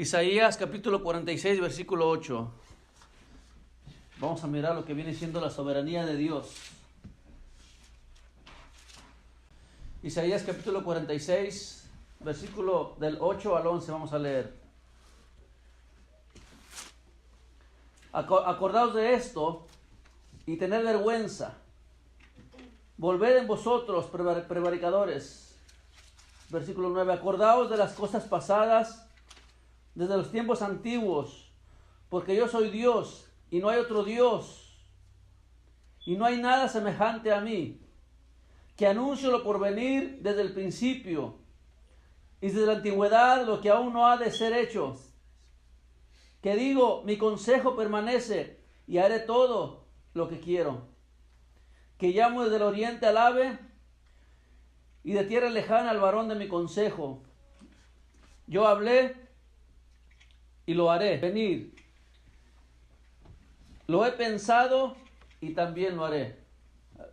Isaías capítulo 46, versículo 8. Vamos a mirar lo que viene siendo la soberanía de Dios. Isaías capítulo 46, versículo del 8 al 11, vamos a leer. Acordaos de esto y tened vergüenza. Volved en vosotros, prevaricadores. Versículo 9. Acordaos de las cosas pasadas desde los tiempos antiguos, porque yo soy Dios y no hay otro Dios, y no hay nada semejante a mí, que anuncio lo por venir desde el principio, y desde la antigüedad lo que aún no ha de ser hecho, que digo, mi consejo permanece, y haré todo lo que quiero, que llamo desde el oriente al ave, y de tierra lejana al varón de mi consejo. Yo hablé y lo haré venir. Lo he pensado y también lo haré.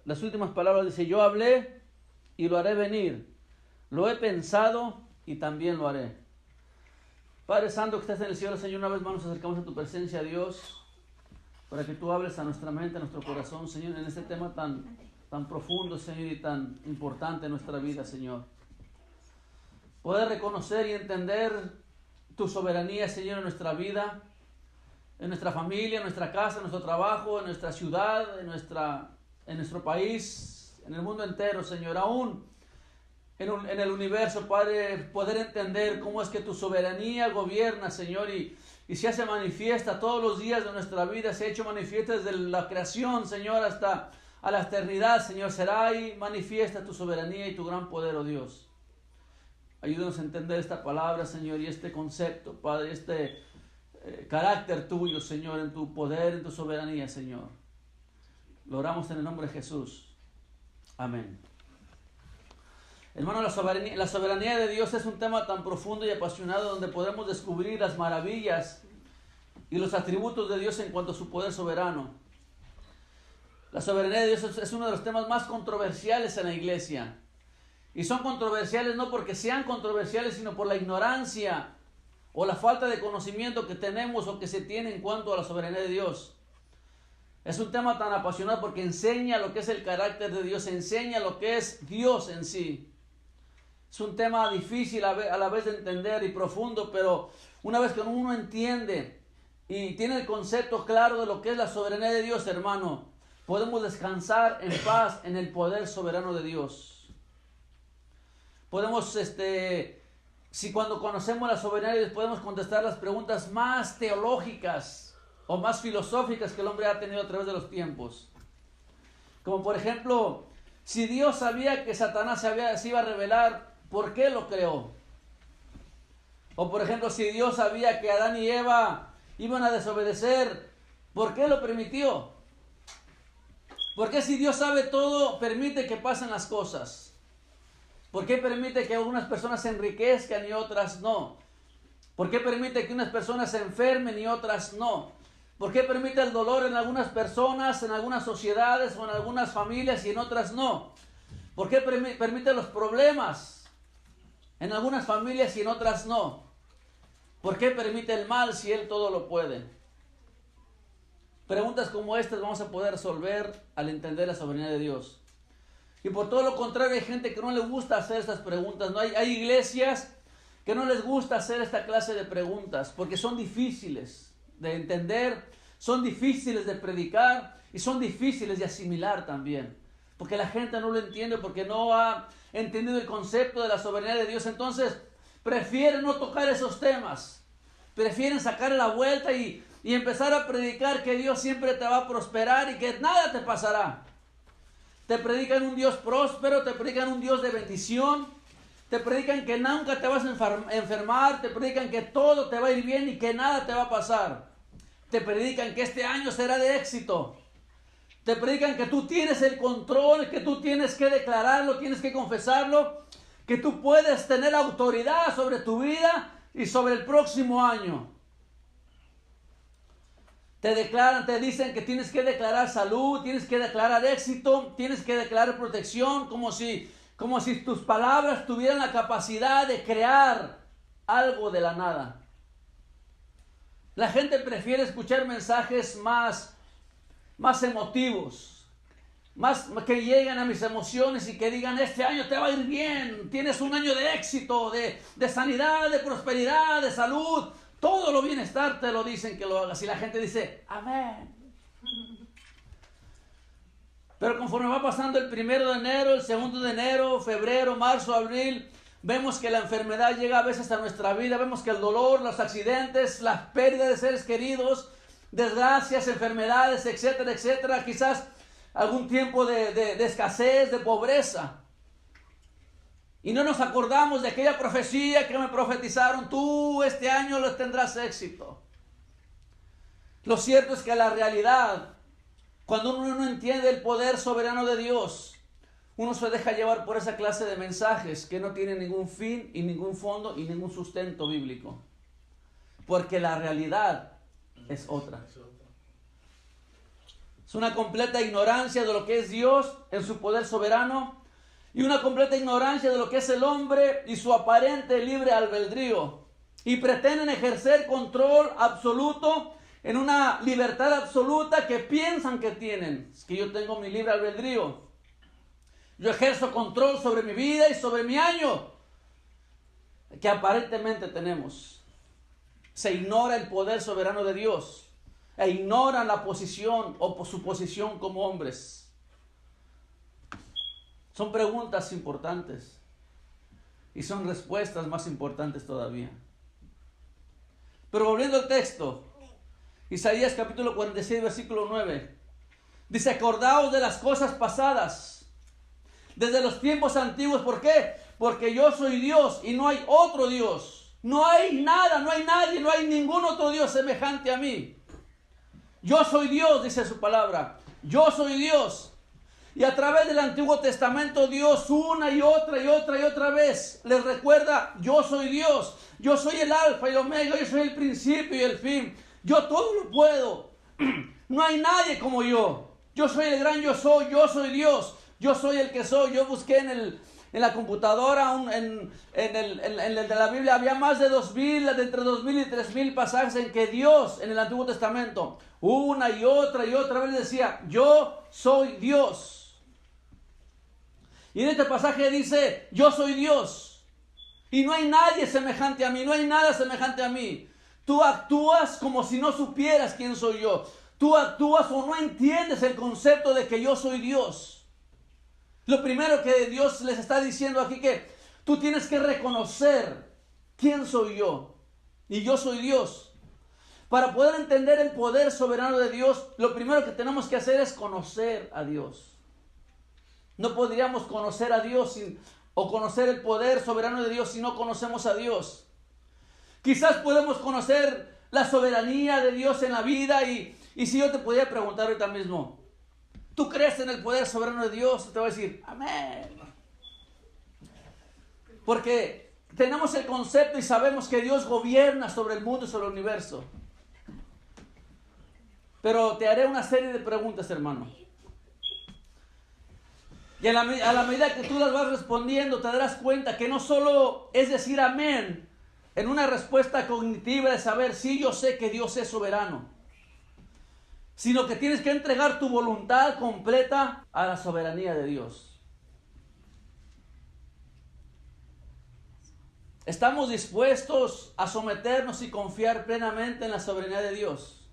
Las últimas palabras dice, yo hablé y lo haré venir. Lo he pensado y también lo haré. Padre Santo que estás en el cielo, Señor, una vez más nos acercamos a tu presencia, Dios, para que tú hables a nuestra mente, a nuestro corazón, Señor, en este tema tan profundo, Señor, y tan importante en nuestra vida, Señor. Poder reconocer y entender tu soberanía, Señor, en nuestra vida, en nuestra familia, en nuestra casa, en nuestro trabajo, en nuestra ciudad, en nuestro país, en el mundo entero, Señor. Aún en el universo, Padre, poder entender cómo es que tu soberanía gobierna, Señor, y se hace manifiesta todos los días de nuestra vida. Se ha hecho manifiesta desde la creación, Señor, hasta a la eternidad, Señor. Será ahí manifiesta tu soberanía y tu gran poder, oh Dios. Ayúdanos a entender esta palabra, Señor, y este concepto, Padre, este carácter tuyo, Señor, en tu poder, en tu soberanía, Señor. Lo oramos en el nombre de Jesús. Amén. Hermano, la soberanía de Dios es un tema tan profundo y apasionado donde podemos descubrir las maravillas y los atributos de Dios en cuanto a su poder soberano. La soberanía de Dios es uno de los temas más controversiales en la iglesia. Y son controversiales no porque sean controversiales, sino por la ignorancia o la falta de conocimiento que tenemos o que se tiene en cuanto a la soberanía de Dios. Es un tema tan apasionado porque enseña lo que es el carácter de Dios, enseña lo que es Dios en sí. Es un tema difícil a la vez de entender y profundo, pero una vez que uno entiende y tiene el concepto claro de lo que es la soberanía de Dios, hermano, podemos descansar en paz en el poder soberano de Dios. Podemos, si cuando conocemos la soberanía de Dios, podemos contestar las preguntas más teológicas o más filosóficas que el hombre ha tenido a través de los tiempos. Como por ejemplo, si Dios sabía que Satanás se iba a rebelar, ¿por qué lo creó? O por ejemplo, si Dios sabía que Adán y Eva iban a desobedecer, ¿por qué lo permitió? ¿Por qué si Dios sabe todo, permite que pasen las cosas? ¿Por qué permite que algunas personas se enriquezcan y otras no? ¿Por qué permite que unas personas se enfermen y otras no? ¿Por qué permite el dolor en algunas personas, en algunas sociedades o en algunas familias y en otras no? ¿Por qué permite los problemas en algunas familias y en otras no? ¿Por qué permite el mal si Él todo lo puede? Preguntas como estas vamos a poder resolver al entender la soberanía de Dios. Y por todo lo contrario, hay gente que no le gusta hacer estas preguntas. ¿No? Hay iglesias que no les gusta hacer esta clase de preguntas porque son difíciles de entender, son difíciles de predicar y son difíciles de asimilar también. Porque la gente no lo entiende, porque no ha entendido el concepto de la soberanía de Dios. Entonces, prefieren no tocar esos temas. Prefieren sacarle la vuelta y empezar a predicar que Dios siempre te va a prosperar y que nada te pasará. Te predican un Dios próspero, te predican un Dios de bendición, te predican que nunca te vas a enfermar, te predican que todo te va a ir bien y que nada te va a pasar. Te predican que este año será de éxito. Te predican que tú tienes el control, que tú tienes que declararlo, tienes que confesarlo, que tú puedes tener autoridad sobre tu vida y sobre el próximo año. Te declaran, te dicen que tienes que declarar salud, tienes que declarar éxito, tienes que declarar protección, como si tus palabras tuvieran la capacidad de crear algo de la nada. La gente prefiere escuchar mensajes más emotivos, más que lleguen a mis emociones y que digan: este año te va a ir bien, tienes un año de éxito, de sanidad, de prosperidad, de salud, todo lo bienestar te lo dicen que lo hagas. Y la gente dice: amén. Pero conforme va pasando el 1 de enero, el 2 de enero, febrero, marzo, abril, vemos que la enfermedad llega a veces a nuestra vida, vemos que el dolor, los accidentes, las pérdidas de seres queridos, desgracias, enfermedades, etcétera, etcétera, quizás algún tiempo de escasez, de pobreza. Y no nos acordamos de aquella profecía que me profetizaron: tú este año lo tendrás éxito. Lo cierto es que la realidad, cuando uno no entiende el poder soberano de Dios, uno se deja llevar por esa clase de mensajes que no tienen ningún fin y ningún fondo y ningún sustento bíblico. Porque la realidad es otra. Es una completa ignorancia de lo que es Dios en su poder soberano y una completa ignorancia de lo que es el hombre y su aparente libre albedrío. Y pretenden ejercer control absoluto en una libertad absoluta que piensan que tienen. Es que yo tengo mi libre albedrío. Yo ejerzo control sobre mi vida y sobre mi año, que aparentemente tenemos. Se ignora el poder soberano de Dios e ignoran la posición o su posición como hombres. Son preguntas importantes y son respuestas más importantes todavía. Pero volviendo al texto, Isaías capítulo 46, versículo 9. Dice: acordaos de las cosas pasadas, desde los tiempos antiguos. ¿Por qué? Porque yo soy Dios y no hay otro Dios. No hay nada, no hay nadie, no hay ningún otro Dios semejante a mí. Yo soy Dios, dice su palabra. Yo soy Dios. Y a través del Antiguo Testamento, Dios una y otra vez les recuerda: yo soy Dios. Yo soy el alfa y el omega, yo soy el principio y el fin. Yo todo lo puedo. No hay nadie como yo. Yo soy el gran yo soy Dios. Yo soy el que soy. Yo busqué en la computadora, en el de la Biblia, había más de 2000, de entre 2000 y 3000 pasajes en que Dios, en el Antiguo Testamento, una y otra vez decía: yo soy Dios. Y en este pasaje dice: yo soy Dios. Y no hay nadie semejante a mí, no hay nada semejante a mí. Tú actúas como si no supieras quién soy yo. Tú actúas o no entiendes el concepto de que yo soy Dios. Lo primero que Dios les está diciendo aquí, que tú tienes que reconocer quién soy yo. Y yo soy Dios. Para poder entender el poder soberano de Dios, lo primero que tenemos que hacer es conocer a Dios. No podríamos conocer a Dios o conocer el poder soberano de Dios si no conocemos a Dios. Quizás podemos conocer la soberanía de Dios en la vida y si yo te pudiera preguntar ahorita mismo: ¿tú crees en el poder soberano de Dios? Te voy a decir: amén. Porque tenemos el concepto y sabemos que Dios gobierna sobre el mundo y sobre el universo. Pero te haré una serie de preguntas, hermano. Y a la medida que tú las vas respondiendo, te darás cuenta que no solo es decir amén en una respuesta cognitiva de saber: sí, yo sé que Dios es soberano, sino que tienes que entregar tu voluntad completa a la soberanía de Dios. ¿Estamos dispuestos a someternos y confiar plenamente en la soberanía de Dios?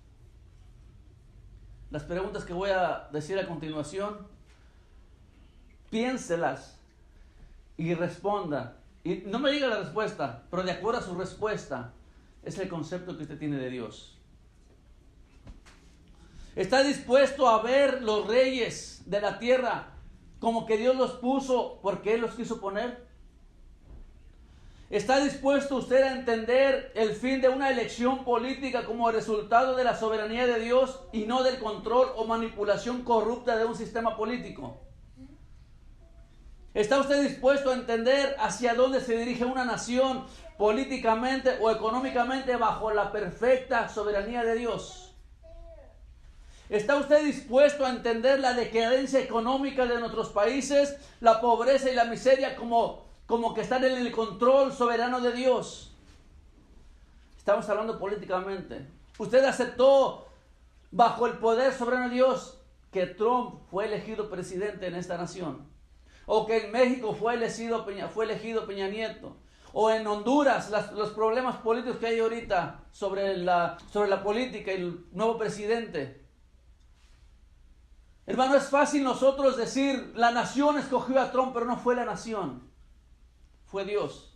Las preguntas que voy a decir a continuación, piénselas y responda. Y no me diga la respuesta, pero de acuerdo a su respuesta, es el concepto que usted tiene de Dios. ¿Está dispuesto a ver los reyes de la tierra como que Dios los puso porque Él los quiso poner? ¿Está dispuesto usted a entender el fin de una elección política como resultado de la soberanía de Dios y no del control o manipulación corrupta de un sistema político? ¿Está usted dispuesto a entender hacia dónde se dirige una nación políticamente o económicamente bajo la perfecta soberanía de Dios? ¿Está usted dispuesto a entender la decadencia económica de nuestros países, la pobreza y la miseria como que están en el control soberano de Dios? Estamos hablando políticamente. Usted aceptó bajo el poder soberano de Dios que Trump fue elegido presidente en esta nación. O que en México fue elegido Peña Nieto. O en Honduras, los problemas políticos que hay ahorita sobre la política y el nuevo presidente. Hermano, es fácil nosotros decir, la nación escogió a Trump, pero no fue la nación. Fue Dios.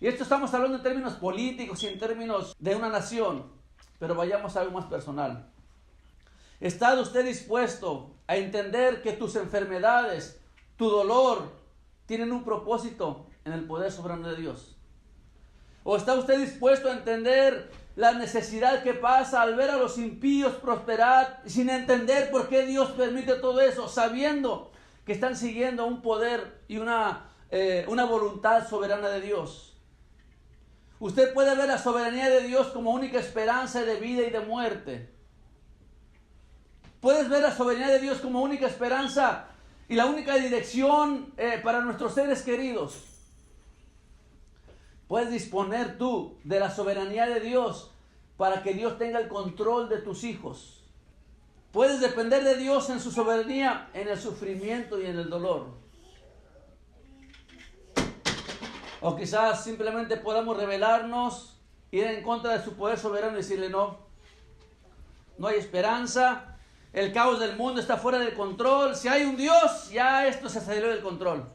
Y esto estamos hablando en términos políticos y en términos de una nación. Pero vayamos a algo más personal. ¿Está usted dispuesto a entender que tus enfermedades, tu dolor, tienen un propósito en el poder soberano de Dios? ¿O está usted dispuesto a entender la necesidad que pasa al ver a los impíos prosperar sin entender por qué Dios permite todo eso, sabiendo que están siguiendo un poder y una voluntad soberana de Dios? Usted puede ver la soberanía de Dios como única esperanza de vida y de muerte. Puedes ver la soberanía de Dios como única esperanza y la única dirección para nuestros seres queridos. Puedes disponer tú de la soberanía de Dios para que Dios tenga el control de tus hijos. Puedes depender de Dios en su soberanía, en el sufrimiento y en el dolor. O quizás simplemente podamos rebelarnos, ir en contra de su poder soberano y decirle no hay esperanza, el caos del mundo está fuera de control, si hay un Dios, ya esto se salió del control.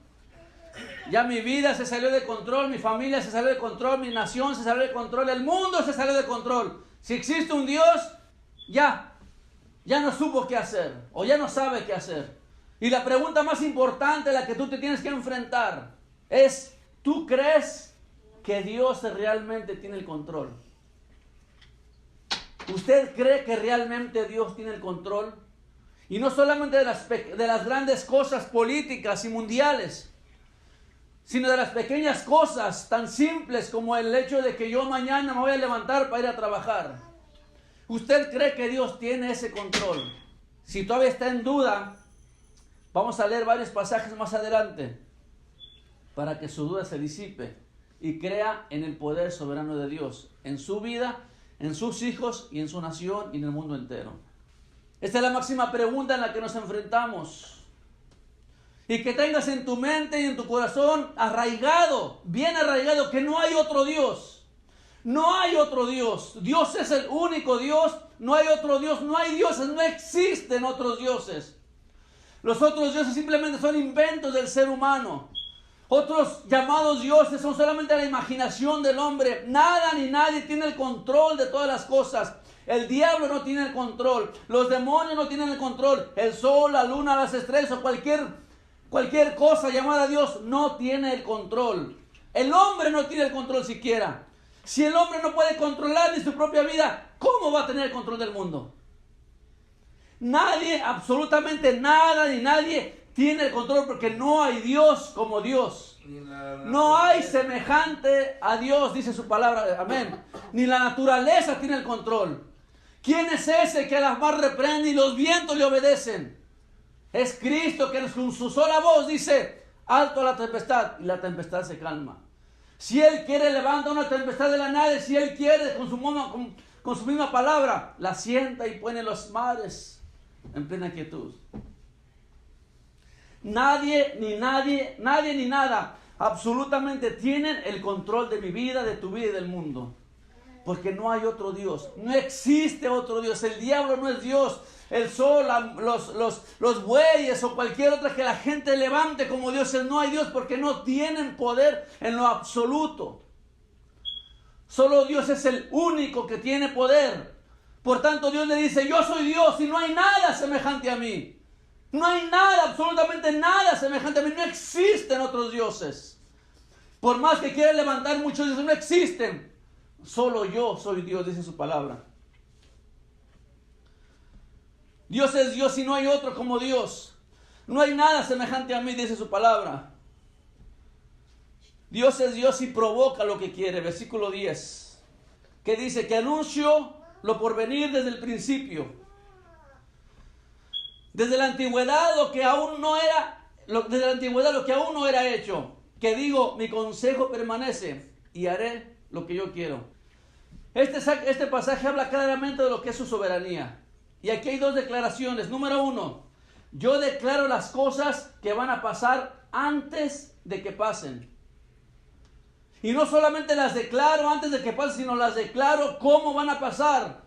Ya mi vida se salió de control, mi familia se salió de control, mi nación se salió de control, el mundo se salió de control. Si existe un Dios, ya no supo qué hacer, o ya no sabe qué hacer. Y la pregunta más importante, la que tú te tienes que enfrentar, es: ¿tú crees que Dios realmente tiene el control? ¿Usted cree que realmente Dios tiene el control? Y no solamente de las grandes cosas políticas y mundiales, sino de las pequeñas cosas tan simples como el hecho de que yo mañana me voy a levantar para ir a trabajar. ¿Usted cree que Dios tiene ese control? Si todavía está en duda, vamos a leer varios pasajes más adelante para que su duda se disipe y crea en el poder soberano de Dios, en su vida, en sus hijos y en su nación y en el mundo entero. Esta es la máxima pregunta en la que nos enfrentamos. Y que tengas en tu mente y en tu corazón arraigado, bien arraigado, que no hay otro Dios. No hay otro Dios. Dios es el único Dios. No hay otro Dios. No hay dioses. No existen otros dioses. Los otros dioses simplemente son inventos del ser humano. Otros llamados dioses son solamente la imaginación del hombre. Nada ni nadie tiene el control de todas las cosas. El diablo no tiene el control. Los demonios no tienen el control. El sol, la luna, las estrellas o cualquier cosa llamada Dios no tiene el control. El hombre no tiene el control siquiera. Si el hombre no puede controlar ni su propia vida, ¿cómo va a tener el control del mundo? Nadie, absolutamente nada ni nadie tiene el control, porque no hay Dios como Dios. No hay semejante a Dios, dice su palabra, amén. Ni la naturaleza tiene el control. ¿Quién es ese que a las mar reprende y los vientos le obedecen? Es Cristo, que con su sola voz dice: alto a la tempestad, y la tempestad se calma. Si Él quiere, levanta una tempestad de la nada. Si Él quiere, con su misma palabra, la sienta y pone los mares en plena quietud. Nadie ni nada absolutamente tienen el control de mi vida, de tu vida y del mundo. Porque no hay otro Dios. No existe otro Dios. El diablo no es Dios. El sol, los bueyes o cualquier otra que la gente levante como dioses, no hay Dios, porque no tienen poder en lo absoluto. Solo Dios es el único que tiene poder. Por tanto, Dios le dice: yo soy Dios y no hay nada semejante a mí. No hay nada, absolutamente nada semejante a mí. No existen otros dioses. Por más que quieran levantar muchos dioses, no existen. Solo yo soy Dios, dice su palabra. Dios es Dios y no hay otro como Dios. No hay nada semejante a mí, dice su palabra. Dios es Dios y provoca lo que quiere. Versículo 10. Que dice: que anuncio lo por venir desde el principio. Desde la antigüedad lo que aún no era hecho. Que digo: mi consejo permanece y haré lo que yo quiero. Este pasaje habla claramente de lo que es su soberanía. Y aquí hay dos declaraciones. Número uno, yo declaro las cosas que van a pasar antes de que pasen. Y no solamente las declaro antes de que pasen, sino las declaro cómo van a pasar.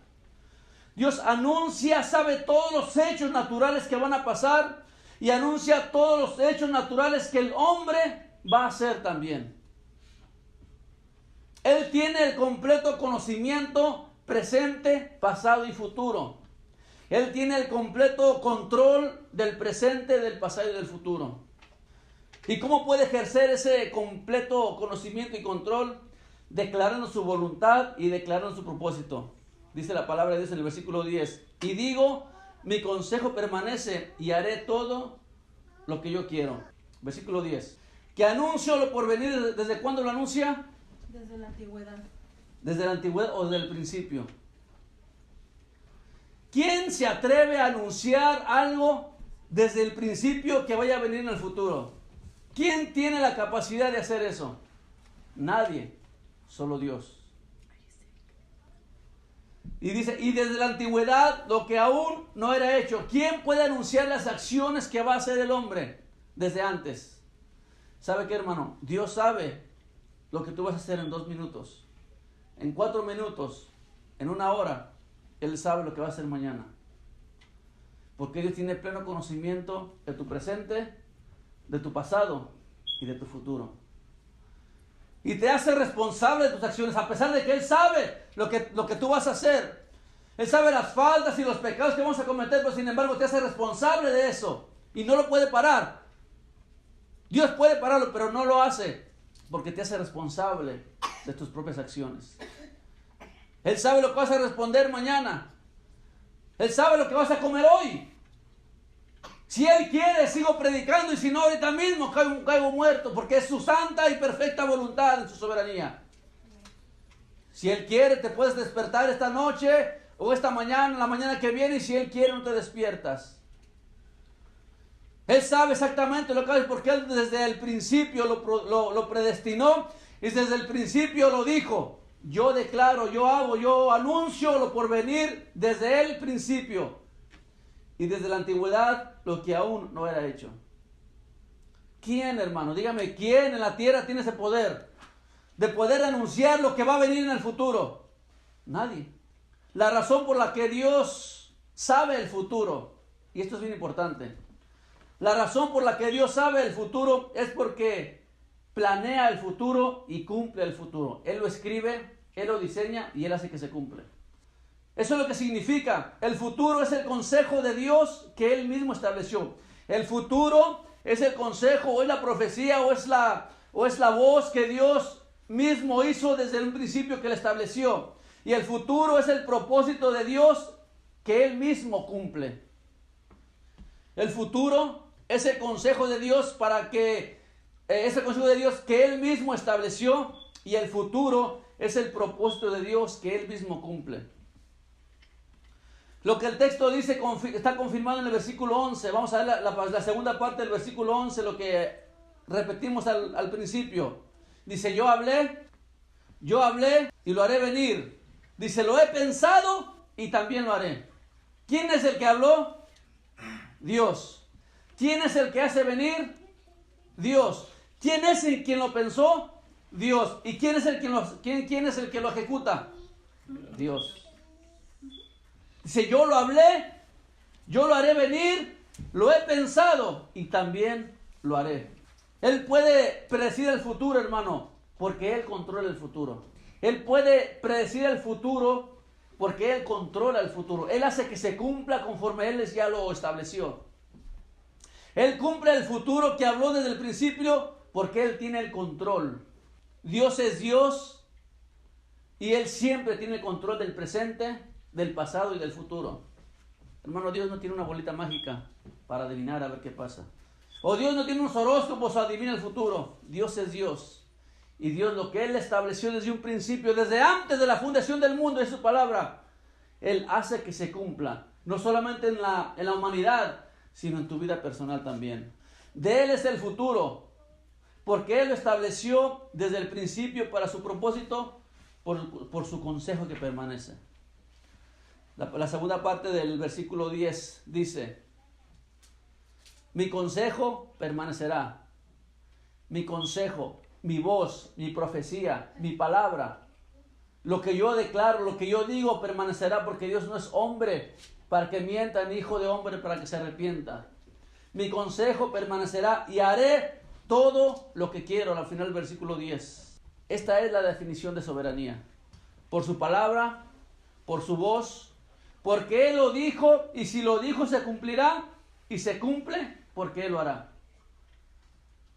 Dios anuncia, sabe todos los hechos naturales que van a pasar y anuncia todos los hechos naturales que el hombre va a hacer también. Él tiene el completo conocimiento presente, pasado y futuro. Él tiene el completo control del presente, del pasado y del futuro. ¿Y cómo puede ejercer ese completo conocimiento y control? Declarando su voluntad y declarando su propósito. Dice la palabra de Dios en el versículo 10. Y digo, mi consejo permanece y haré todo lo que yo quiero. Versículo 10. Que anuncio lo por venir. ¿Desde cuándo lo anuncia? Desde la antigüedad. Desde la antigüedad o desde el principio. ¿Quién se atreve a anunciar algo desde el principio que vaya a venir en el futuro? ¿Quién tiene la capacidad de hacer eso? Nadie, solo Dios. Y dice, y desde la antigüedad lo que aún no era hecho. ¿Quién puede anunciar las acciones que va a hacer el hombre desde antes? ¿Sabe qué, hermano? Dios sabe lo que tú vas a hacer en 2 minutos, en 4 minutos, en 1 hora. Él sabe lo que va a hacer mañana. Porque Dios tiene pleno conocimiento de tu presente, de tu pasado y de tu futuro. Y te hace responsable de tus acciones, a pesar de que Él sabe lo que tú vas a hacer. Él sabe las faltas y los pecados que vamos a cometer, pero sin embargo te hace responsable de eso. Y no lo puede parar. Dios puede pararlo, pero no lo hace, porque te hace responsable de tus propias acciones. Él sabe lo que vas a responder mañana. Él sabe lo que vas a comer hoy. Si Él quiere, sigo predicando, y si no, ahorita mismo caigo muerto, porque es su santa y perfecta voluntad en su soberanía. Si Él quiere, te puedes despertar esta noche o esta mañana, la mañana que viene, y si Él quiere, no te despiertas. Él sabe exactamente lo que hace, porque Él desde el principio lo predestinó y desde el principio lo dijo. Yo declaro, yo hago, yo anuncio lo por venir desde el principio. Y desde la antigüedad, lo que aún no era hecho. ¿Quién, hermano? Dígame, ¿quién en la tierra tiene ese poder? De poder anunciar lo que va a venir en el futuro. Nadie. La razón por la que Dios sabe el futuro, y esto es bien importante. La razón por la que Dios sabe el futuro es porque planea el futuro y cumple el futuro. Él lo escribe, Él lo diseña y Él hace que se cumple. Eso es lo que significa. El futuro es el consejo de Dios que Él mismo estableció. El futuro es el consejo, o es la profecía, o es la voz que Dios mismo hizo desde un principio que Él estableció. Y el futuro es el propósito de Dios que Él mismo cumple. El futuro es el consejo de Dios es el consejo de Dios que Él mismo estableció, y el futuro es el propósito de Dios que Él mismo cumple. Lo que el texto dice está confirmado en el versículo 11. Vamos a ver la segunda parte del versículo 11, lo que repetimos al principio. Dice, yo hablé y lo haré venir. Dice, lo he pensado y también lo haré. ¿Quién es el que habló? Dios. ¿Quién es el que hace venir? Dios. ¿Quién es el quien lo pensó? Dios. ¿Y quién es el que lo ejecuta? Dios. Dice, yo lo hablé, yo lo haré venir, lo he pensado y también lo haré. Él puede predecir el futuro, hermano, porque Él controla el futuro. Él puede predecir el futuro porque Él controla el futuro. Él hace que se cumpla conforme Él ya lo estableció. Él cumple el futuro que habló desde el principio porque Él tiene el control. Dios es Dios y Él siempre tiene el control del presente, del pasado y del futuro. Hermano, Dios no tiene una bolita mágica para adivinar a ver qué pasa. O Dios no tiene unos horóscopos para adivinar el futuro. Dios es Dios. Y Dios, lo que Él estableció desde un principio, desde antes de la fundación del mundo, es su palabra. Él hace que se cumpla. No solamente en la humanidad, sino en tu vida personal también. De Él es el futuro. Porque Él lo estableció desde el principio para su propósito por su consejo que permanece. La segunda parte del versículo 10 dice: mi consejo permanecerá. Mi consejo, mi voz, mi profecía, mi palabra, lo que yo declaro, lo que yo digo permanecerá, porque Dios no es hombre para que mienta, ni hijo de hombre para que se arrepienta. Mi consejo permanecerá y haré todo lo que quiero. Al final del versículo 10. Esta es la definición de soberanía. Por su palabra, por su voz, porque Él lo dijo, y si lo dijo se cumplirá, y se cumple porque Él lo hará.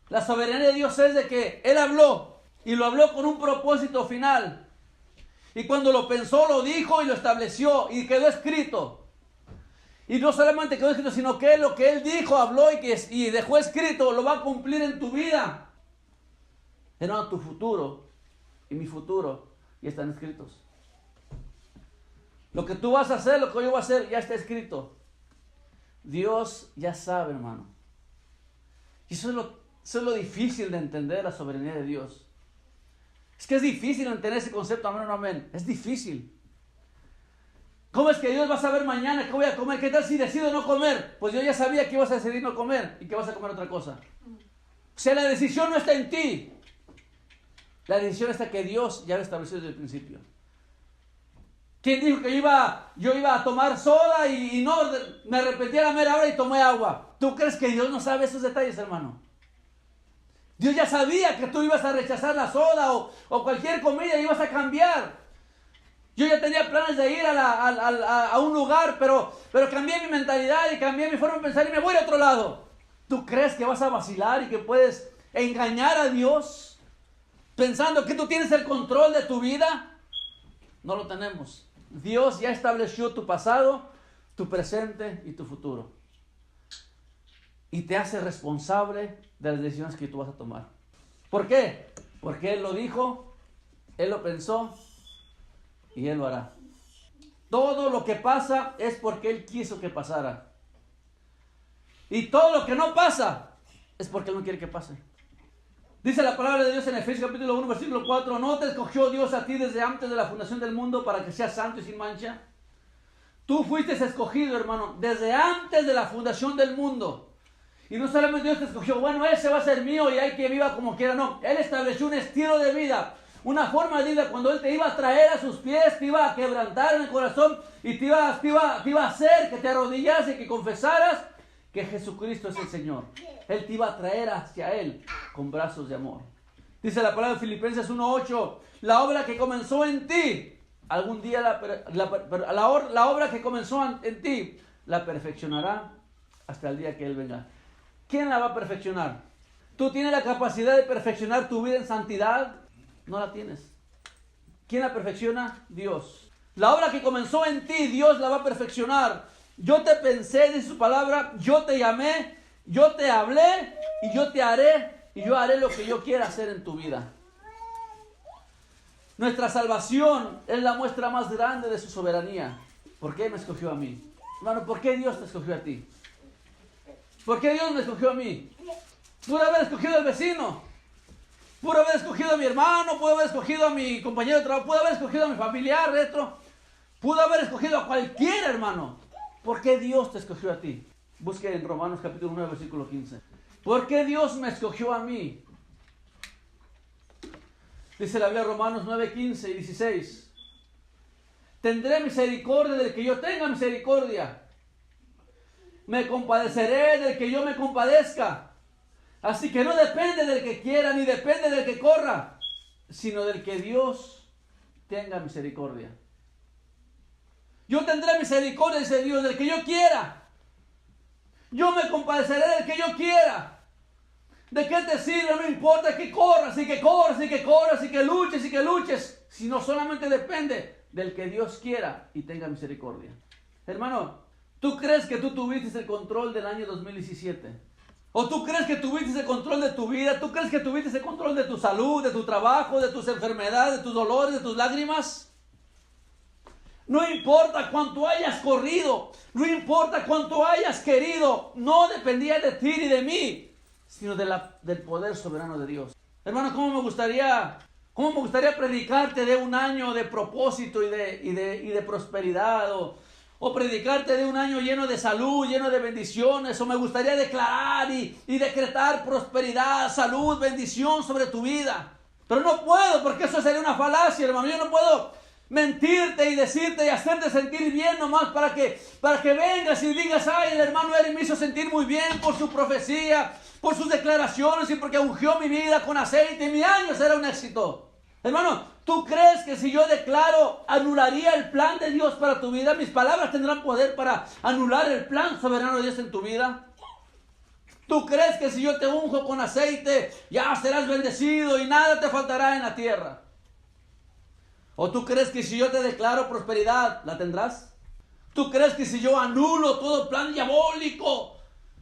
La soberanía de Dios es de que Él habló, y lo habló con un propósito final. Y cuando lo pensó, lo dijo y lo estableció, y quedó escrito. Y no solamente quedó escrito, sino que lo que Él dijo, habló y dejó escrito, lo va a cumplir en tu vida. Hermano, tu futuro y mi futuro ya están escritos. Lo que tú vas a hacer, lo que yo voy a hacer, ya está escrito. Dios ya sabe, hermano. Y eso es lo difícil de entender, la soberanía de Dios. Es que es difícil entender ese concepto, amén o no amén. Es difícil. ¿Cómo es que Dios va a saber mañana qué voy a comer? ¿Qué tal si decido no comer? Pues yo ya sabía que ibas a decidir no comer y que vas a comer otra cosa. O sea, la decisión no está en ti. La decisión está que Dios ya lo estableció desde el principio. ¿Quién dijo que yo iba a tomar soda y no me arrepentí a la mera hora y tomé agua? ¿Tú crees que Dios no sabe esos detalles, hermano? Dios ya sabía que tú ibas a rechazar la soda o cualquier comida y ibas a cambiar. Yo ya tenía planes de ir a un lugar, pero cambié mi mentalidad y cambié mi forma de pensar y me voy a otro lado. ¿Tú crees que vas a vacilar y que puedes engañar a Dios pensando que tú tienes el control de tu vida? No lo tenemos. Dios ya estableció tu pasado, tu presente y tu futuro. Y te hace responsable de las decisiones que tú vas a tomar. ¿Por qué? Porque Él lo dijo, Él lo pensó y Él lo hará. Todo lo que pasa es porque Él quiso que pasara. Y todo lo que no pasa es porque Él no quiere que pase. Dice la palabra de Dios en Efesios capítulo 1, versículo 4. ¿No te escogió Dios a ti desde antes de la fundación del mundo para que seas santo y sin mancha? Tú fuiste escogido, hermano, desde antes de la fundación del mundo. Y no solamente Dios te escogió, bueno, ese va a ser mío y hay que viva como quiera. No, Él estableció un estilo de vida, una forma de vida. Cuando Él te iba a traer a sus pies, te iba a quebrantar en el corazón y te iba a hacer que te arrodillas y que confesaras que Jesucristo es el Señor. Él te iba a traer hacia Él con brazos de amor. Dice la palabra de Filipenses 1:8, la obra que comenzó en ti, algún día la obra que comenzó en ti, la perfeccionará hasta el día que Él venga. ¿Quién la va a perfeccionar? ¿Tú tienes la capacidad de perfeccionar tu vida en santidad? No la tienes. ¿Quién la perfecciona? Dios. La obra que comenzó en ti, Dios la va a perfeccionar. Yo te pensé, dice su palabra, yo te llamé, yo te hablé y yo te haré y yo haré lo que yo quiera hacer en tu vida. Nuestra salvación es la muestra más grande de su soberanía. ¿Por qué me escogió a mí? Hermano, ¿por qué Dios te escogió a ti? ¿Por qué Dios me escogió a mí? Pude haber escogido al vecino, pude haber escogido a mi hermano, pude haber escogido a mi compañero de trabajo, pude haber escogido a mi familiar, pude haber escogido a cualquier hermano. ¿Por qué Dios te escogió a ti? Busque en Romanos capítulo 9, versículo 15. ¿Por qué Dios me escogió a mí? Dice la Biblia, Romanos 9, 15 y 16. Tendré misericordia del que yo tenga misericordia. Me compadeceré del que yo me compadezca. Así que no depende del que quiera, ni depende del que corra, sino del que Dios tenga misericordia. Yo tendré misericordia, dice Dios, del que yo quiera. Yo me compadeceré del que yo quiera. ¿De qué te sirve? No importa que corras y que corras y que corras y que luches, sino solamente depende del que Dios quiera y tenga misericordia. Hermano, ¿tú crees que tú tuviste el control del año 2017? ¿O tú crees que tuviste el control de tu vida? ¿Tú crees que tuviste el control de tu salud, de tu trabajo, de tus enfermedades, de tus dolores, de tus lágrimas? No importa cuánto hayas corrido, no importa cuánto hayas querido, no dependía de ti ni de mí, sino del poder soberano de Dios. Hermano, ¿cómo me gustaría ¿Cómo me gustaría predicarte de un año de propósito y de prosperidad? O predicarte de un año lleno de salud, lleno de bendiciones. O me gustaría declarar y decretar prosperidad, salud, bendición sobre tu vida. Pero no puedo, porque eso sería una falacia, hermano. Yo no puedo mentirte y decirte y hacerte sentir bien nomás para que vengas y digas, ay, el hermano Eric me hizo sentir muy bien por su profecía, por sus declaraciones y porque ungió mi vida con aceite y mi año será un éxito. Hermano, ¿tú crees que si yo declaro anularía el plan de Dios para tu vida? ¿Mis palabras tendrán poder para anular el plan soberano de Dios en tu vida? ¿Tú crees que si yo te unjo con aceite ya serás bendecido y nada te faltará en la tierra? ¿O tú crees que si yo te declaro prosperidad, la tendrás? ¿Tú crees que si yo anulo todo plan diabólico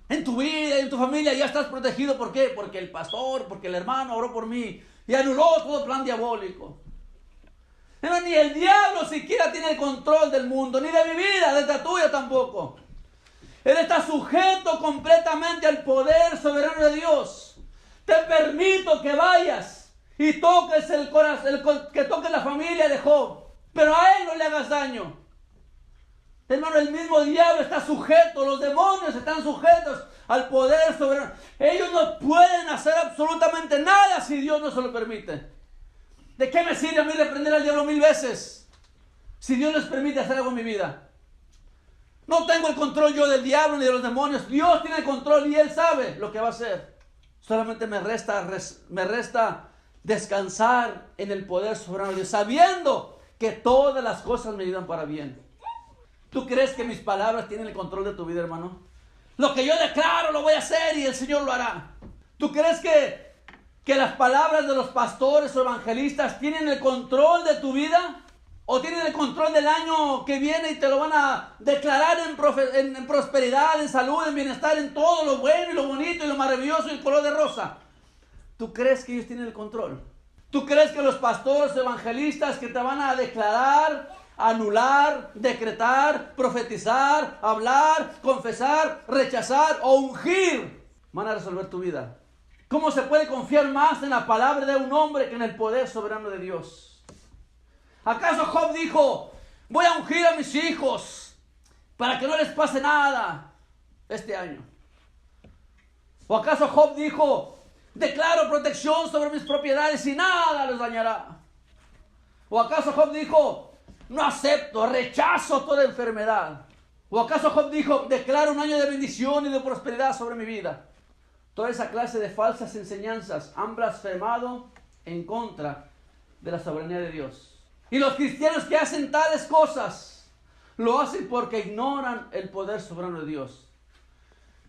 en tu vida y en tu familia, ya estás protegido? ¿Por qué? Porque el pastor, porque el hermano oró por mí y anuló todo plan diabólico. Pero ni el diablo siquiera tiene el control del mundo, ni de mi vida, de la tuya tampoco. Él está sujeto completamente al poder soberano de Dios. Te permito que vayas y toques que toques la familia de Job, pero a él no le hagas daño. Hermano, el mismo diablo está sujeto, los demonios están sujetos al poder soberano. Ellos no pueden hacer absolutamente nada si Dios no se lo permite. ¿De qué me sirve a mí reprender al diablo 1000 veces si Dios les permite hacer algo en mi vida? No tengo el control yo del diablo ni de los demonios. Dios tiene el control y Él sabe lo que va a hacer. Solamente me resta descansar en el poder soberano de Dios, sabiendo que todas las cosas me ayudan para bien. ¿Tú crees que mis palabras tienen el control de tu vida, hermano? Lo que yo declaro lo voy a hacer y el Señor lo hará. ¿Tú crees que las palabras de los pastores o evangelistas tienen el control de tu vida? ¿O tienen el control del año que viene y te lo van a declarar en prosperidad, en salud, en bienestar, en todo lo bueno y lo bonito y lo maravilloso y el color de rosa? ¿Tú crees que ellos tienen el control? ¿Tú crees que los pastores evangelistas que te van a declarar, anular, decretar, profetizar, hablar, confesar, rechazar o ungir van a resolver tu vida? ¿Cómo se puede confiar más en la palabra de un hombre que en el poder soberano de Dios? ¿Acaso Job dijo, voy a ungir a mis hijos para que no les pase nada este año? ¿O acaso Job dijo, declaro protección sobre mis propiedades y nada les dañará? ¿O acaso Job dijo, no acepto, rechazo toda enfermedad? ¿O acaso Job dijo, declaro un año de bendición y de prosperidad sobre mi vida? Toda esa clase de falsas enseñanzas han blasfemado en contra de la soberanía de Dios. Y los cristianos que hacen tales cosas, lo hacen porque ignoran el poder soberano de Dios.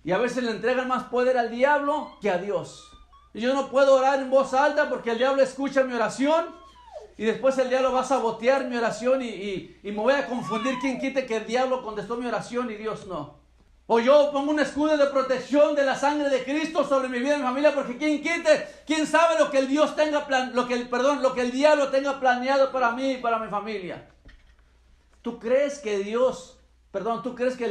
Y a veces le entregan más poder al diablo que a Dios. Y yo no puedo orar en voz alta porque el diablo escucha mi oración. Y después el diablo va a sabotear mi oración y me voy a confundir. ¿Quién quite que el diablo contestó mi oración y Dios no? O yo pongo un escudo de protección de la sangre de Cristo sobre mi vida y mi familia, porque quién sabe lo que el Dios lo que el diablo tenga planeado para mí y para mi familia. ¿Tú crees que el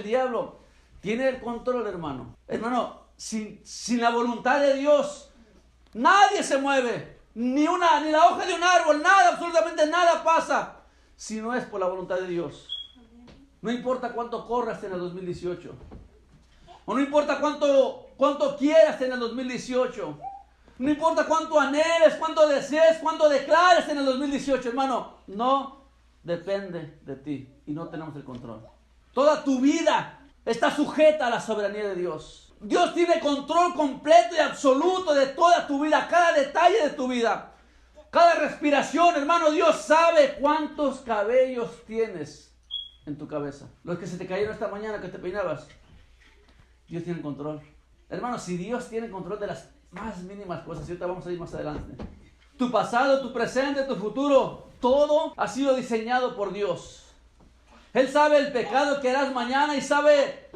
diablo tiene el control, hermano? Hermano, sin la voluntad de Dios, nadie se mueve, ni la hoja de un árbol, nada, absolutamente nada pasa, si no es por la voluntad de Dios. No importa cuánto corras en el 2018. O no importa cuánto quieras en el 2018. No importa cuánto anheles, cuánto desees, cuánto declares en el 2018, hermano. No depende de ti y no tenemos el control. Toda tu vida está sujeta a la soberanía de Dios. Dios tiene control completo y absoluto de toda tu vida, cada detalle de tu vida. Cada respiración, hermano, Dios sabe cuántos cabellos tienes en tu cabeza. Los que se te cayeron esta mañana que te peinabas. Dios tiene el control. Hermano, si Dios tiene control de las más mínimas cosas, y ahorita vamos a ir más adelante. Tu pasado, tu presente, tu futuro, todo ha sido diseñado por Dios. Él sabe el pecado que harás mañana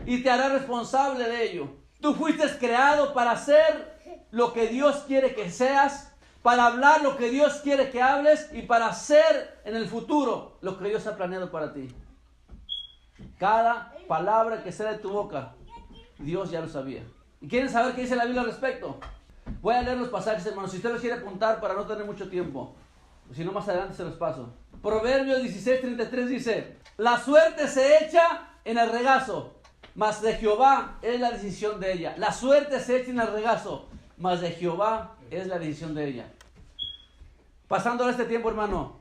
y te hará responsable de ello. Tú fuiste creado para hacer lo que Dios quiere que seas, para hablar lo que Dios quiere que hables y para hacer en el futuro lo que Dios ha planeado para ti. Cada palabra que sale de tu boca, Dios ya lo sabía. ¿Y quieren saber qué dice la Biblia al respecto? Voy a leer los pasajes, hermanos. Si usted los quiere apuntar para no tener mucho tiempo. Si no, más adelante se los paso. Proverbios 16:33 dice: la suerte se echa en el regazo, mas de Jehová es la decisión de ella. La suerte se echa en el regazo, mas de Jehová es la decisión de ella. Pasando este tiempo, hermano,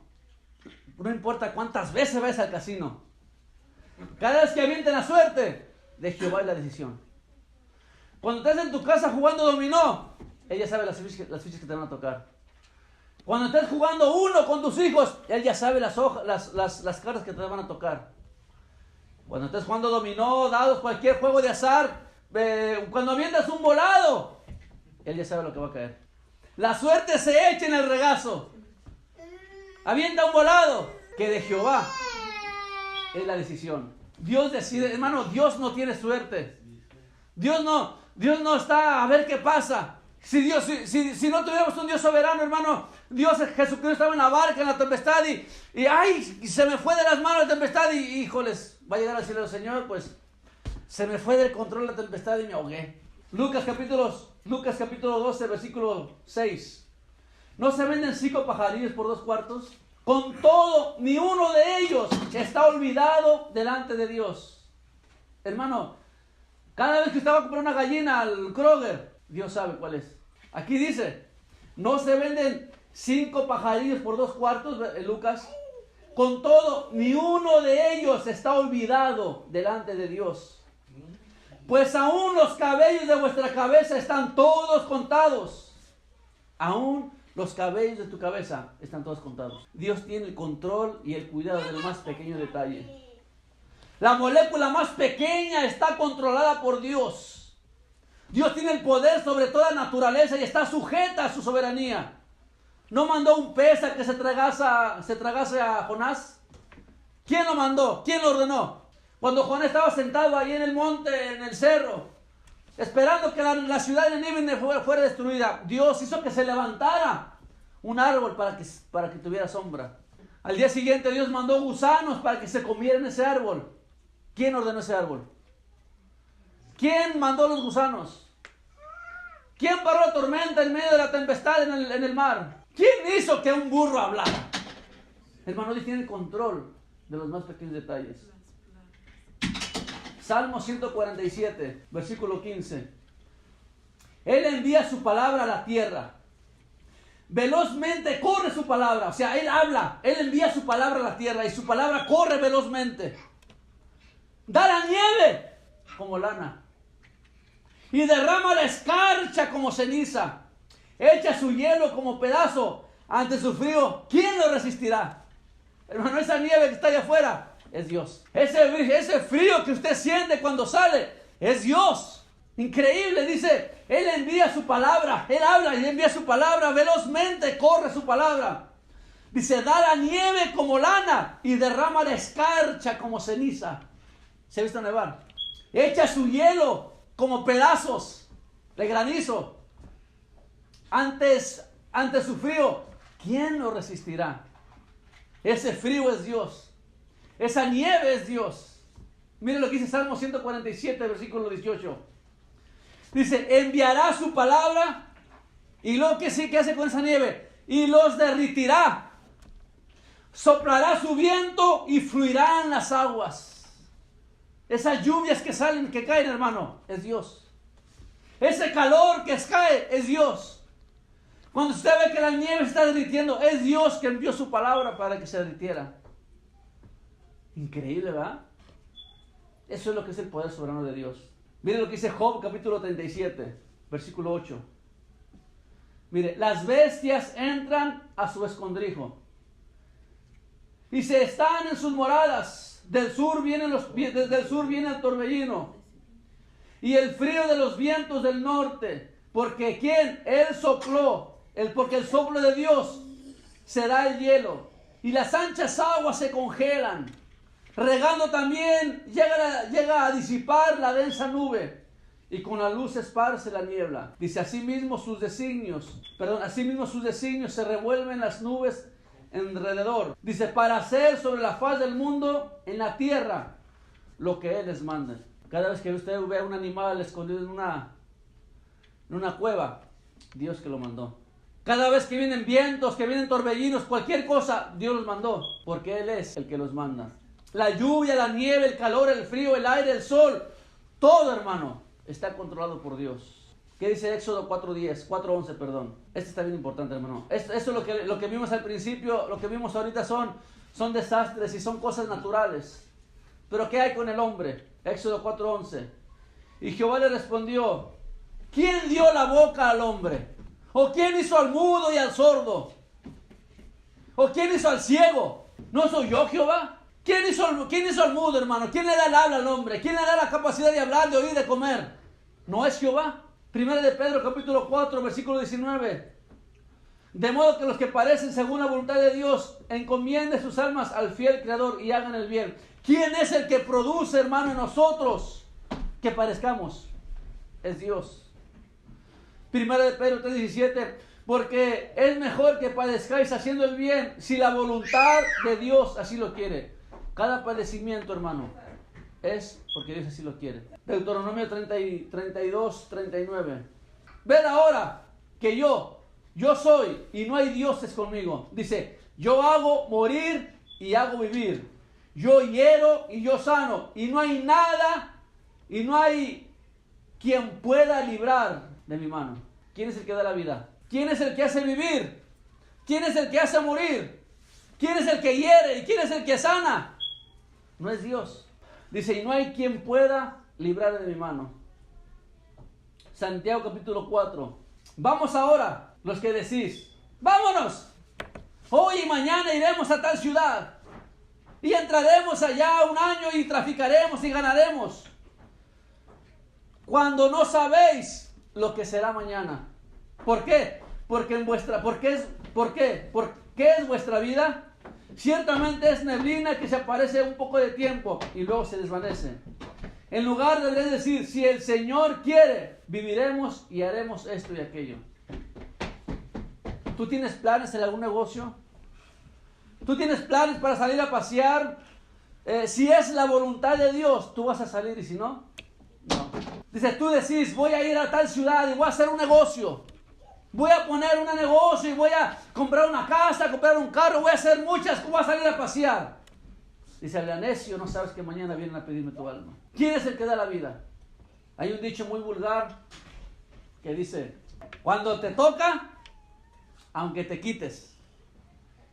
no importa cuántas veces vayas al casino, cada vez que avienten la suerte, de Jehová es la decisión. Cuando estés en tu casa jugando dominó, ella sabe las fichas que te van a tocar. Cuando estés jugando uno con tus hijos, él ya sabe las cartas que te van a tocar. Cuando estés jugando dominó, dados, cualquier juego de azar, cuando avientas un volado, él ya sabe lo que va a caer. La suerte se echa en el regazo. Avienta un volado, que de Jehová es la decisión. Dios decide, hermano, Dios no tiene suerte. Dios no está a ver qué pasa. Si no tuviéramos un Dios soberano, hermano, Jesucristo estaba en la barca, en la tempestad, y ay, se me fue de las manos la tempestad, y híjoles, va a llegar al cielo del Señor, pues se me fue del control la tempestad y me ahogué. Lucas capítulo 12, versículo 6. ¿No se venden 5 pajarillos por 2 cuartos? Con todo, ni uno de ellos está olvidado delante de Dios. Hermano, cada vez que usted va a comprar una gallina al Kroger, Dios sabe cuál es. Aquí dice, no se venden 5 pajarillos por 2 cuartos, Lucas. Con todo, ni uno de ellos está olvidado delante de Dios. Pues aún los cabellos de vuestra cabeza están todos contados. Aún los cabellos de tu cabeza están todos contados. Dios tiene el control y el cuidado del más pequeño detalle. La molécula más pequeña está controlada por Dios. Dios tiene el poder sobre toda naturaleza y está sujeta a su soberanía. ¿No mandó un pez a que se tragase a Jonás? ¿Quién lo mandó? ¿Quién lo ordenó? Cuando Jonás estaba sentado ahí en el monte, en el cerro, esperando que la ciudad de Nínive fuera destruida, Dios hizo que se levantara un árbol para que tuviera sombra. Al día siguiente Dios mandó gusanos para que se comieran ese árbol. ¿Quién ordenó ese árbol? ¿Quién mandó los gusanos? ¿Quién paró la tormenta en medio de la tempestad en el mar? ¿Quién hizo que un burro hablara? Hermano, Dios tiene el control de los más pequeños detalles. Salmo 147, versículo 15. Él envía su palabra a la tierra. Velozmente corre su palabra. O sea, Él habla. Él envía su palabra a la tierra y su palabra corre velozmente. Da la nieve como lana y derrama la escarcha como ceniza. Echa su hielo como pedazo ante su frío. ¿Quién lo resistirá? Hermano, esa nieve que está allá afuera es Dios. Ese frío que usted siente cuando sale es Dios. Increíble, dice, Él envía su palabra. Él habla y envía su palabra. Velozmente corre su palabra. Dice, da la nieve como lana y derrama la escarcha como ceniza. ¿Se ha visto nevar? Echa su hielo como pedazos de granizo. Ante su frío, ¿quién lo resistirá? Ese frío es Dios. Esa nieve es Dios. Mire lo que dice Salmo 147, versículo 18. Dice, enviará su palabra y lo que sí que hace con esa nieve, y los derritirá. Soplará su viento y fluirán las aguas. Esas lluvias que salen, que caen, hermano, es Dios. Ese calor que cae es Dios. Cuando usted ve que la nieve se está derritiendo, es Dios que envió su palabra para que se derritiera. Increíble, ¿verdad? Eso es lo que es el poder soberano de Dios. Mire lo que dice Job capítulo 37, versículo 8. Mire, las bestias entran a su escondrijo y se están en sus moradas. Desde el sur viene el torbellino y el frío de los vientos del norte. Porque ¿quién? Él sopló. Porque el soplo de Dios será el hielo. Y las anchas aguas se congelan. Regando también llega a disipar la densa nube. Y con la luz se esparce la niebla. Dice, asimismo sus designios se revuelven las nubes alrededor. Dice, para hacer sobre la faz del mundo, en la tierra, lo que Él les manda. Cada vez que usted ve a un animal escondido en una cueva, Dios que lo mandó. Cada vez que vienen vientos, que vienen torbellinos, cualquier cosa, Dios los mandó, porque Él es el que los manda. La lluvia, la nieve, el calor, el frío, el aire, el sol, todo, hermano, está controlado por Dios. ¿Qué dice Éxodo 4:11, perdón? Este está bien importante, hermano. Esto es lo que vimos al principio, lo que vimos ahorita son desastres y son cosas naturales. Pero ¿qué hay con el hombre? Éxodo 4:11. Y Jehová le respondió, ¿quién dio la boca al hombre? ¿O quién hizo al mudo y al sordo? ¿O quién hizo al ciego? ¿No soy yo, Jehová? ¿Quién hizo al mudo, hermano? ¿Quién le da el habla al hombre? ¿Quién le da la capacidad de hablar, de oír, de comer? ¿No es Jehová? Primera de Pedro, capítulo 4, versículo 19. De modo que los que parecen según la voluntad de Dios encomienden sus almas al fiel Creador y hagan el bien. ¿Quién es el que produce, hermano, en nosotros que parezcamos? Es Dios. Primera de Pedro 3:17. Porque es mejor que padezcáis haciendo el bien si la voluntad de Dios así lo quiere. Cada padecimiento, hermano, es porque Dios así lo quiere. Deuteronomio 32:39. Ved ahora que yo soy y no hay dioses conmigo. Dice, yo hago morir y hago vivir. Yo hiero y yo sano. Y no hay nada y no hay quien pueda librar de mi mano. ¿Quién es el que da la vida? ¿Quién es el que hace vivir? ¿Quién es el que hace morir? ¿Quién es el que hiere? ¿Y quién es el que sana? No es Dios. Dice, y no hay quien pueda librar de mi mano. Santiago capítulo 4. Vamos ahora, los que decís, vámonos. Hoy y mañana iremos a tal ciudad. Y entraremos allá un año y traficaremos y ganaremos. Cuando no sabéis lo que será mañana. ¿Por qué? ¿Por qué es vuestra vida? Ciertamente es neblina que se aparece un poco de tiempo y luego se desvanece. En lugar de decir, si el Señor quiere, viviremos y haremos esto y aquello. ¿Tú tienes planes en algún negocio? ¿Tú tienes planes para salir a pasear? Si es la voluntad de Dios, tú vas a salir, y si no, no. Dice, tú decís, voy a ir a tal ciudad y voy a hacer un negocio. Voy a poner un negocio y voy a comprar una casa, comprar un carro, voy a hacer muchas, voy a salir a pasear. Dice, al necio, no sabes que mañana vienen a pedirme tu alma. ¿Quién es el que da la vida? Hay un dicho muy vulgar que dice, cuando te toca, aunque te quites.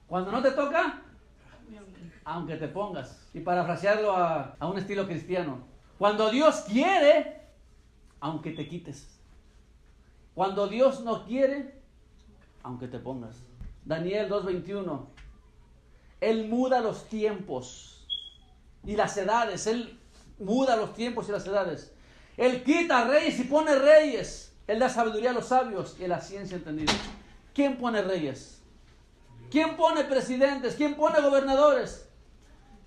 Cuando no te toca, aunque te pongas. Y parafrasearlo a un estilo cristiano. Cuando Dios quiere, aunque te quites. Cuando Dios no quiere, aunque te pongas. Daniel 2:21. Él muda los tiempos y las edades. Él muda los tiempos y las edades. Él quita reyes y pone reyes. Él da sabiduría a los sabios y a la ciencia entendida. ¿Quién pone reyes? ¿Quién pone presidentes? ¿Quién pone gobernadores?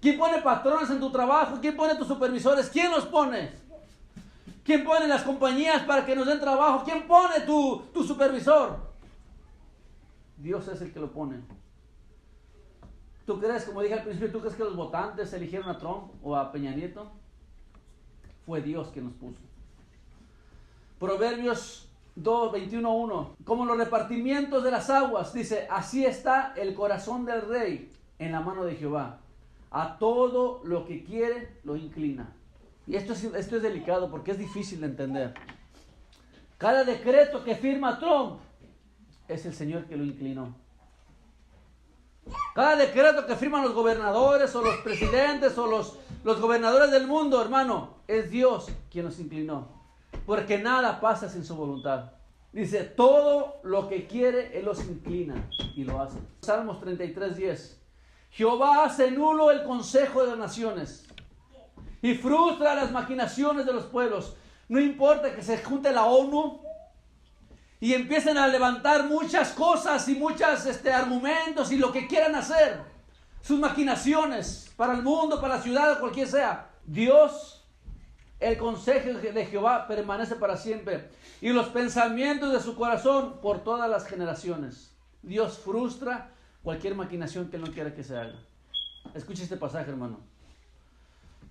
¿Quién pone patrones en tu trabajo? ¿Quién pone tus supervisores? ¿Quién los pone? ¿Quién pone las compañías para que nos den trabajo? ¿Quién pone tu supervisor? Dios es el que lo pone. ¿Tú crees, como dije al principio, tú crees que los votantes eligieron a Trump o a Peña Nieto? Fue Dios quien nos puso. Proverbios 21:1. Como los repartimientos de las aguas, dice, así está el corazón del rey en la mano de Jehová. A todo lo que quiere lo inclina. Y esto es delicado porque es difícil de entender. Cada decreto que firma Trump es el Señor que lo inclinó. Cada decreto que firman los gobernadores o los presidentes o los gobernadores del mundo, hermano, es Dios quien los inclinó. Porque nada pasa sin su voluntad. Dice, todo lo que quiere, Él los inclina y lo hace. Salmos 33:10. Jehová hace nulo el consejo de las naciones y frustra las maquinaciones de los pueblos. No importa que se junte la ONU y empiecen a levantar muchas cosas y muchos argumentos y lo que quieran hacer, sus maquinaciones para el mundo, para la ciudad o cualquier sea. Dios, el consejo de Jehová permanece para siempre y los pensamientos de su corazón por todas las generaciones. Dios frustra cualquier maquinación que Él no quiera que se haga. Escuche este pasaje, hermano,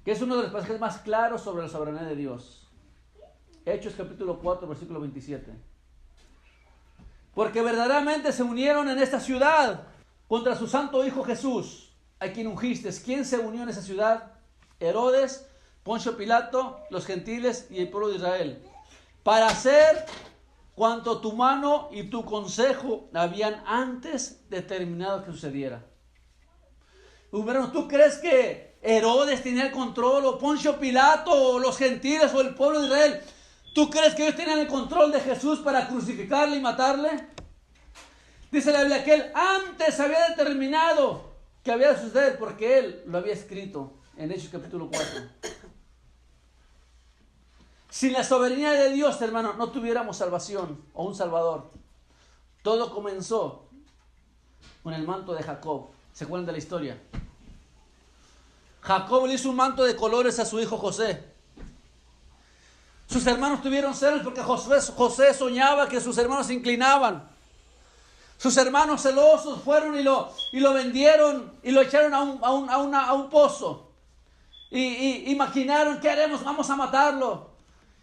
que es uno de los pasajes más claros sobre la soberanía de Dios. Hechos capítulo 4, versículo 27. porque verdaderamente se unieron en esta ciudad contra su santo Hijo Jesús, a quien ungiste. ¿Quién se unió en esa ciudad? Herodes, Poncio Pilato, los gentiles y el pueblo de Israel, para hacer cuanto tu mano y tu consejo habían antes determinado que sucediera. Hermano, ¿tú crees que Herodes tenía el control, o Poncio Pilato, o los gentiles, o el pueblo de Israel? ¿Tú crees que ellos tenían el control de Jesús para crucificarle y matarle? Dice la Biblia que él antes había determinado que había de suceder, porque él lo había escrito en Hechos capítulo 4. Sin la soberanía de Dios, hermano, no tuviéramos salvación o un salvador. Todo comenzó con el manto de Jacob. ¿Se acuerdan de la historia? Jacob le hizo un manto de colores a su hijo José. Sus hermanos tuvieron celos porque José soñaba que sus hermanos se inclinaban. Sus hermanos celosos fueron y lo vendieron y lo echaron a un pozo. Y maquinaron, ¿qué haremos? Vamos a matarlo.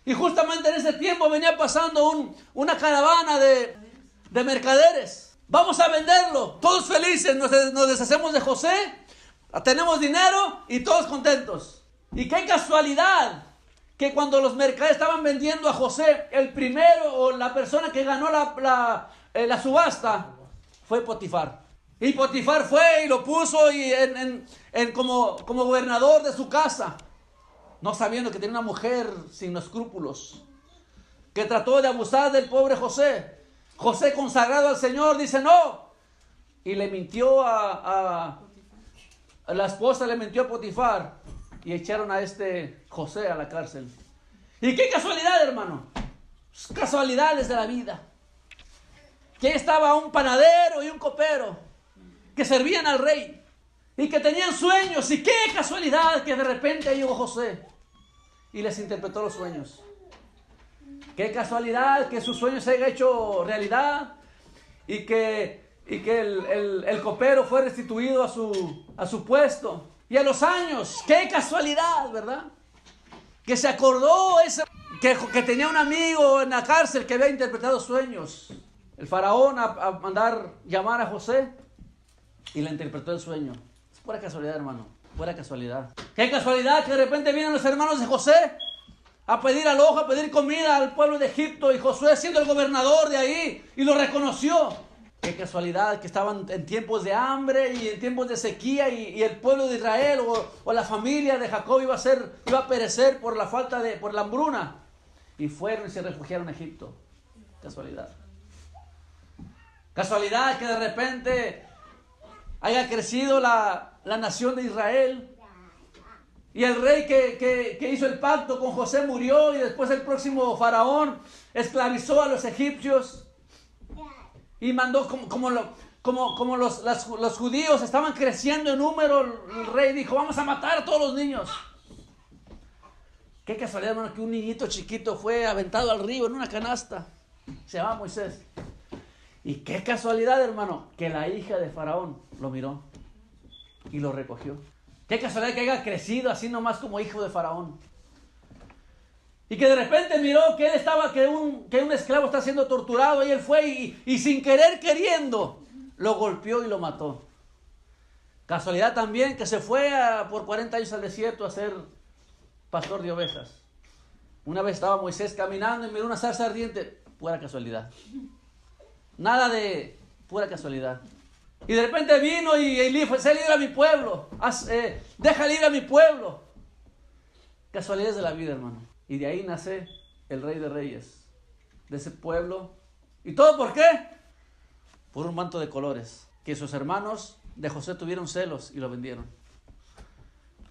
Y justamente en ese tiempo venía pasando una caravana de mercaderes. Vamos a venderlo. Todos felices, nos deshacemos de José. Tenemos dinero y todos contentos. Y qué casualidad que cuando los mercaderes estaban vendiendo a José, el primero o la persona que ganó la subasta fue Potifar. Y Potifar fue y lo puso como gobernador de su casa, no sabiendo que tenía una mujer sin escrúpulos, que trató de abusar del pobre José. José, consagrado al Señor, dice no. Y le mintió a la esposa, le mintió a Potifar. Y echaron a este José a la cárcel. Y qué casualidad, hermano. Casualidades de la vida. Que estaba un panadero y un copero que servían al rey y que tenían sueños. Y qué casualidad que de repente llegó José y les interpretó los sueños. Qué casualidad que sus sueños se hayan hecho realidad y que el copero fue restituido a su puesto. Y a los años, qué casualidad, ¿verdad? Que se acordó que tenía un amigo en la cárcel que había interpretado sueños. El faraón a mandar llamar a José y le interpretó el sueño. Es pura casualidad, hermano, pura casualidad. Qué casualidad que de repente vienen los hermanos de José a pedir alojo, a pedir comida al pueblo de Egipto, y Josué, siendo el gobernador de ahí, y lo reconoció. Qué casualidad que estaban en tiempos de hambre y en tiempos de sequía, y el pueblo de Israel o la familia de Jacob iba a perecer por la hambruna, y fueron y se refugiaron en Egipto. Casualidad. Casualidad que de repente haya crecido la nación de Israel, y el rey que hizo el pacto con José murió, y después el próximo faraón esclavizó a los egipcios. Y mandó como los judíos estaban creciendo en número, el rey dijo, vamos a matar a todos los niños. Qué casualidad, hermano, que un niñito chiquito fue aventado al río en una canasta. Se llama Moisés. Y qué casualidad, hermano, que la hija de Faraón lo miró y lo recogió. Qué casualidad que haya crecido así nomás como hijo de Faraón. Y que de repente miró que él estaba, que un esclavo está siendo torturado, y él fue y sin querer queriendo lo golpeó y lo mató. Casualidad también que se fue por 40 años al desierto a ser pastor de ovejas. Una vez estaba Moisés caminando y miró una zarza ardiente. Pura casualidad. Nada de pura casualidad. Y de repente vino y dijo, sé libre a mi pueblo. Deja libre a mi pueblo. Casualidades de la vida, hermano. Y de ahí nace el Rey de Reyes, de ese pueblo. ¿Y todo por qué? Por un manto de colores, que sus hermanos de José tuvieron celos y lo vendieron.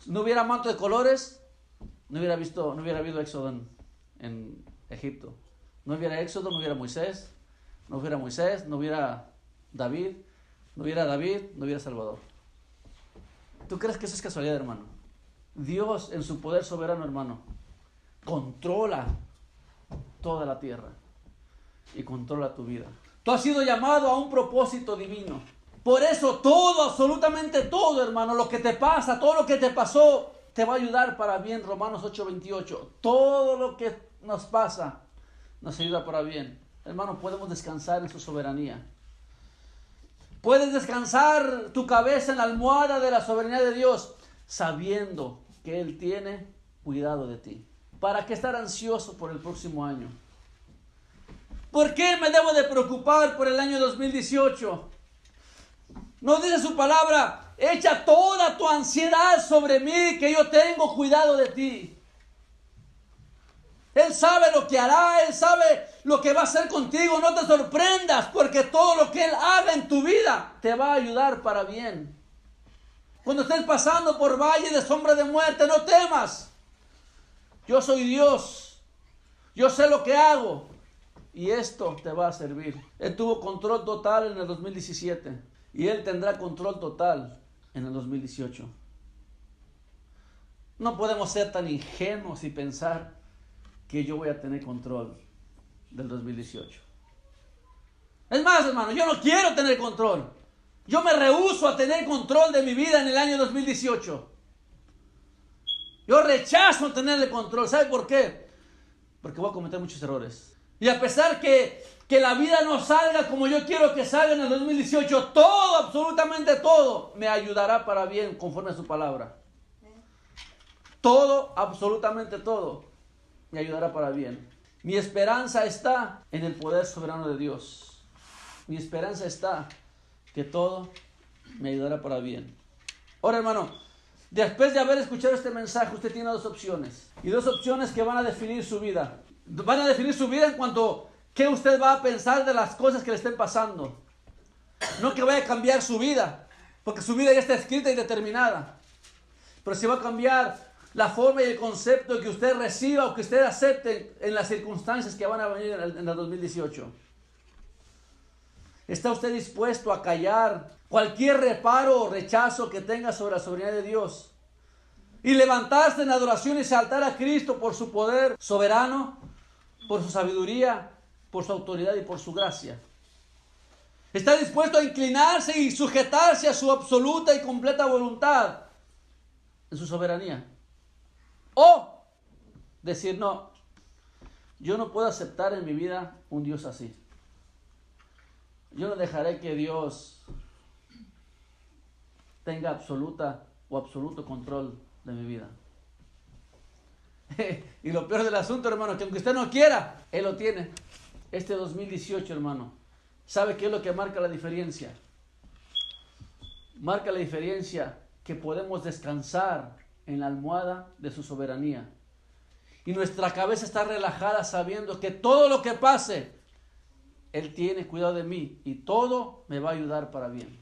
Si no hubiera manto de colores, no hubiera habido éxodo en Egipto. No hubiera éxodo, no hubiera Moisés, no hubiera David, no hubiera Salvador. ¿Tú crees que eso es casualidad, hermano? Dios, en su poder soberano, hermano, controla toda la tierra y controla tu vida. Tú has sido llamado a un propósito divino. Por eso todo, absolutamente todo, hermano, lo que te pasa, todo lo que te pasó, te va a ayudar para bien. Romanos 8:28. Todo lo que nos pasa nos ayuda para bien. hermano, podemos descansar en su soberanía. Puedes descansar tu cabeza en la almohada de la soberanía de Dios, sabiendo que Él tiene cuidado de ti. ¿Para qué estar ansioso por el próximo año? ¿Por qué me debo de preocupar por el año 2018? Nos dice su palabra, echa toda tu ansiedad sobre mí, que yo tengo cuidado de ti. Él sabe lo que hará, Él sabe lo que va a hacer contigo. No te sorprendas, porque todo lo que Él haga en tu vida te va a ayudar para bien. Cuando estés pasando por valle de sombra de muerte, no temas. Yo soy Dios. Yo sé lo que hago. Y esto te va a servir. Él tuvo control total en el 2017. Y Él tendrá control total en el 2018. No podemos ser tan ingenuos y pensar que yo voy a tener control del 2018. Es más, hermano, yo no quiero tener control. Yo me rehúso a tener control de mi vida en el año 2018. Yo rechazo tener el control. ¿Sabe por qué? Porque voy a cometer muchos errores. Y a pesar que la vida no salga como yo quiero que salga en el 2018, todo, absolutamente todo, me ayudará para bien conforme a su palabra. Todo, absolutamente todo, me ayudará para bien. Mi esperanza está en el poder soberano de Dios. Mi esperanza está que todo me ayudará para bien. Ahora, hermano, después de haber escuchado este mensaje, usted tiene dos opciones. Y dos opciones que van a definir su vida. Van a definir su vida en cuanto a qué usted va a pensar de las cosas que le estén pasando. No que vaya a cambiar su vida, porque su vida ya está escrita y determinada. Pero si va a cambiar la forma y el concepto que usted reciba o que usted acepte en las circunstancias que van a venir en el 2018. ¿Está usted dispuesto a callar cualquier reparo o rechazo que tenga sobre la soberanía de Dios? Y levantarse en adoración y exaltar a Cristo por su poder soberano, por su sabiduría, por su autoridad y por su gracia. ¿Está dispuesto a inclinarse y sujetarse a su absoluta y completa voluntad en su soberanía? O decir, no, yo no puedo aceptar en mi vida un Dios así. Yo no dejaré que Dios tenga absoluta o absoluto control de mi vida. Y lo peor del asunto, hermano, que aunque usted no quiera, Él lo tiene. Este 2018, hermano, ¿sabe qué es lo que marca la diferencia? Marca la diferencia que podemos descansar en la almohada de su soberanía. Y nuestra cabeza está relajada sabiendo que todo lo que pase, Él tiene cuidado de mí y todo me va a ayudar para bien.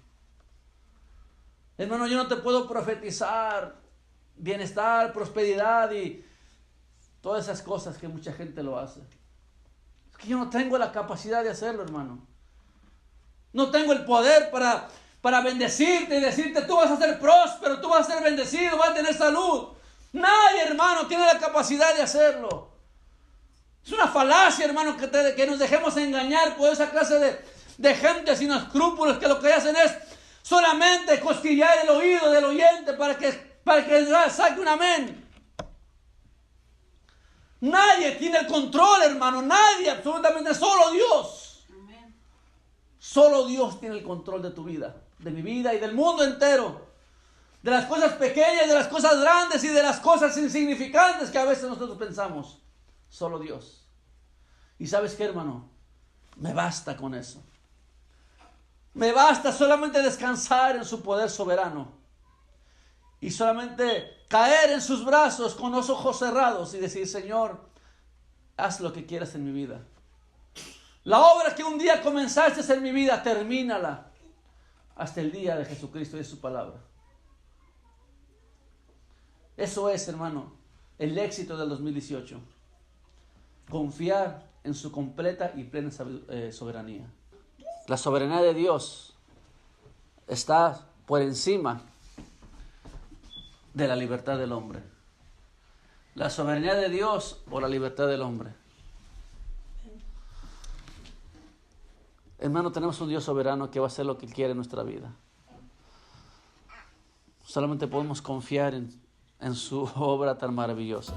Hermano, yo no te puedo profetizar bienestar, prosperidad y todas esas cosas que mucha gente lo hace. Es que yo no tengo la capacidad de hacerlo, hermano. No tengo el poder para bendecirte y decirte, tú vas a ser próspero, tú vas a ser bendecido, vas a tener salud. Nadie, hermano, tiene la capacidad de hacerlo. Es una falacia, hermano, que nos dejemos engañar por esa clase de gente sin escrúpulos, que lo que hacen es solamente cosquillar el oído del oyente para que saque un amén. Nadie tiene el control, hermano, nadie, absolutamente, solo Dios. Amén. Solo Dios tiene el control de tu vida, de mi vida y del mundo entero. De las cosas pequeñas, de las cosas grandes y de las cosas insignificantes que a veces nosotros pensamos. Solo Dios. ¿Y sabes qué, hermano? Me basta con eso. Me basta solamente descansar en su poder soberano. Y solamente caer en sus brazos con los ojos cerrados y decir, Señor, haz lo que quieras en mi vida. La obra que un día comenzaste en mi vida, termínala hasta el día de Jesucristo y de su palabra. Eso es, hermano, el éxito del 2018. Confiar en su completa y plena soberanía. La soberanía de Dios está por encima de la libertad del hombre. La soberanía de Dios o la libertad del hombre. Hermano, tenemos un Dios soberano que va a hacer lo que quiere en nuestra vida. Solamente podemos confiar en su obra tan maravillosa.